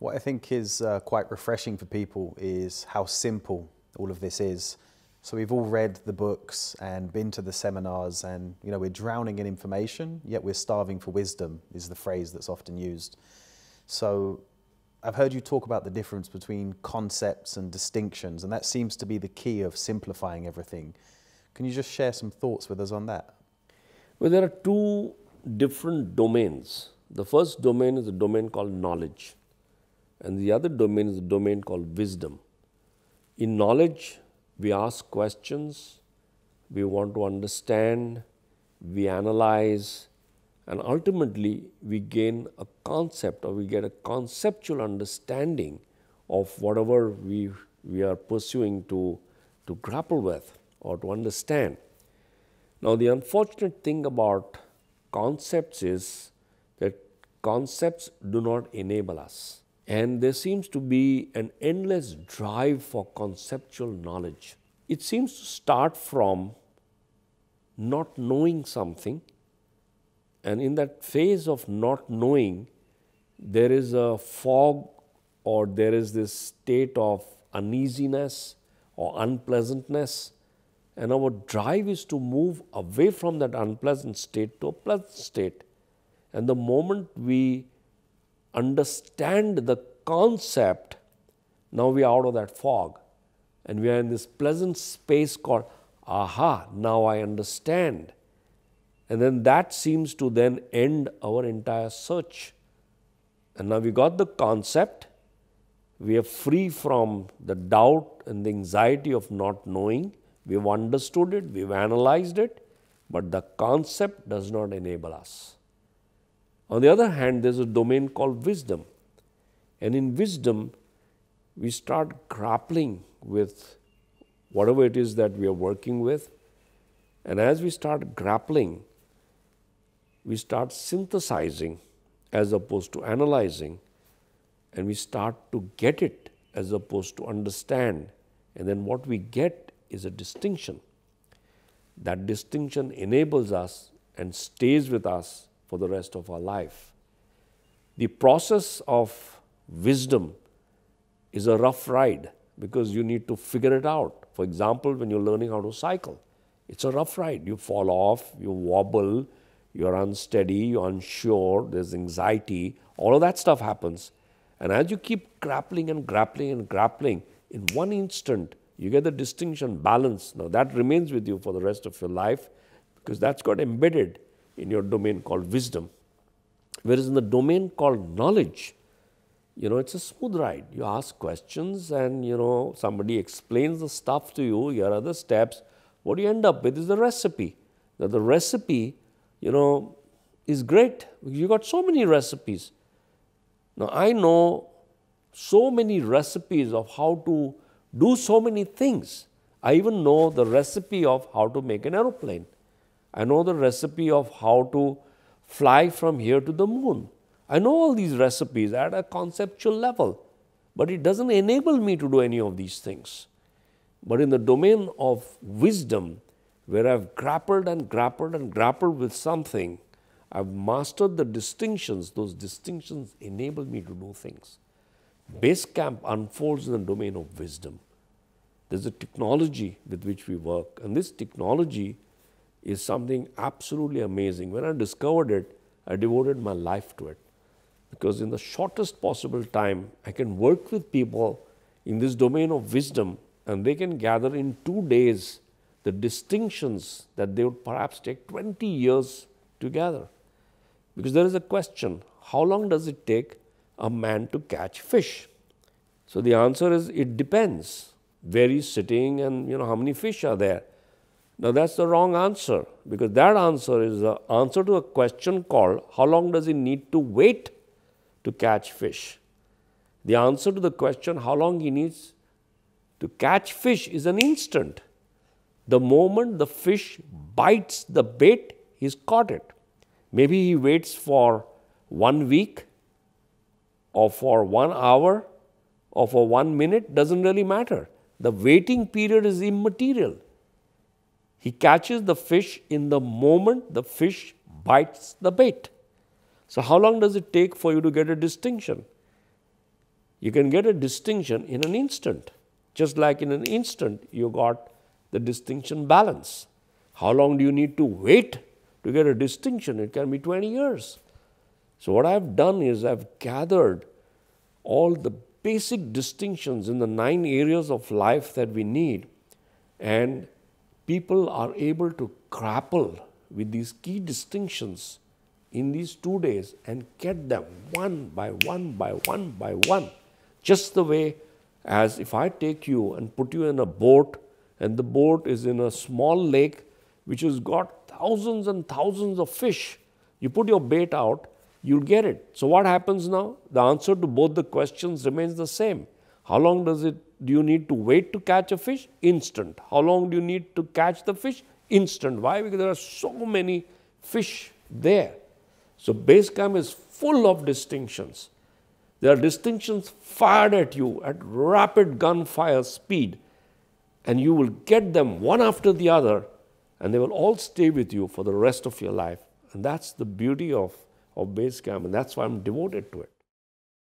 What I think is quite refreshing for people is how simple all of this is. So we've all read the books and been to the seminars, and we're drowning in information, yet we're starving for wisdom, is the phrase that's often used. So I've heard you talk about the difference between concepts and distinctions, and that seems to be the key of simplifying everything. Can you just share some thoughts with us on that? Well, there are two different domains. The first domain is a domain called knowledge, and the other domain is a domain called wisdom. In knowledge, we ask questions, we want to understand, we analyze, and ultimately we gain a concept, or we get a conceptual understanding of whatever we are pursuing to grapple with or to understand. Now, the unfortunate thing about concepts is that concepts do not enable us. And there seems to be an endless drive for conceptual knowledge. It seems to start from not knowing something, and in that phase of not knowing, there is a fog, or there is this state of uneasiness or unpleasantness, and our drive is to move away from that unpleasant state to a pleasant state. And the moment we understand the concept, now we are out of that fog and we are in this pleasant space called, aha, now I understand. And then that seems to then end our entire search. And now we got the concept, we are free from the doubt and the anxiety of not knowing, we've understood it, we've analyzed it, but the concept does not enable us. On the other hand, there's a domain called wisdom. And in wisdom, we start grappling with whatever it is that we are working with. And as we start grappling, we start synthesizing as opposed to analyzing. And we start to get it as opposed to understand. And then what we get is a distinction. That distinction enables us and stays with us for the rest of our life. The process of wisdom is a rough ride because you need to figure it out. For example, when you're learning how to cycle, it's a rough ride. You fall off, you wobble, you're unsteady, you're unsure, there's anxiety, all of that stuff happens. And as you keep grappling and grappling and grappling, in one instant, you get the distinction, balance. Now that remains with you for the rest of your life because that's got embedded in your domain called wisdom. Whereas in the domain called knowledge, it's a smooth ride. You ask questions and, somebody explains the stuff to you, here are the steps. What you end up with is the recipe. Now the recipe, is great. You got so many recipes. Now I know so many recipes of how to do so many things. I even know the recipe of how to make an aeroplane. I know the recipe of how to fly from here to the moon. I know all these recipes at a conceptual level, but it doesn't enable me to do any of these things. But in the domain of wisdom, where I've grappled and grappled and grappled with something, I've mastered the distinctions. Those distinctions enable me to do things. Basecamp unfolds in the domain of wisdom. There's a technology with which we work, and this technology is something absolutely amazing. When I discovered it, I devoted my life to it. Because in the shortest possible time, I can work with people in this domain of wisdom, and they can gather in 2 days the distinctions that they would perhaps take 20 years to gather. Because there is a question, how long does it take a man to catch fish? So the answer is, it depends where he's sitting and how many fish are there. Now that's the wrong answer, because that answer is the answer to a question called, how long does he need to wait to catch fish? The answer to the question, how long he needs to catch fish, is an instant. The moment the fish bites the bait, he's caught it. Maybe he waits for 1 week or for 1 hour or for 1 minute, doesn't really matter. The waiting period is immaterial. He catches the fish in the moment the fish bites the bait. So how long does it take for you to get a distinction? You can get a distinction in an instant. Just like in an instant, you got the distinction balance. How long do you need to wait to get a distinction? It can be 20 years. So what I've done is I've gathered all the basic distinctions in the 9 areas of life that we need, and people are able to grapple with these key distinctions in these 2 days and get them one by one by one by one. Just the way as if I take you and put you in a boat, and the boat is in a small lake which has got thousands and thousands of fish. You put your bait out, you'll get it. So what happens now? The answer to both the questions remains the same. How long do you need to wait to catch a fish? Instant. How long do you need to catch the fish? Instant. Why? Because there are so many fish there. So Basecamp is full of distinctions. There are distinctions fired at you at rapid gunfire speed, and you will get them one after the other, and they will all stay with you for the rest of your life. And that's the beauty of Basecamp, and that's why I'm devoted to it.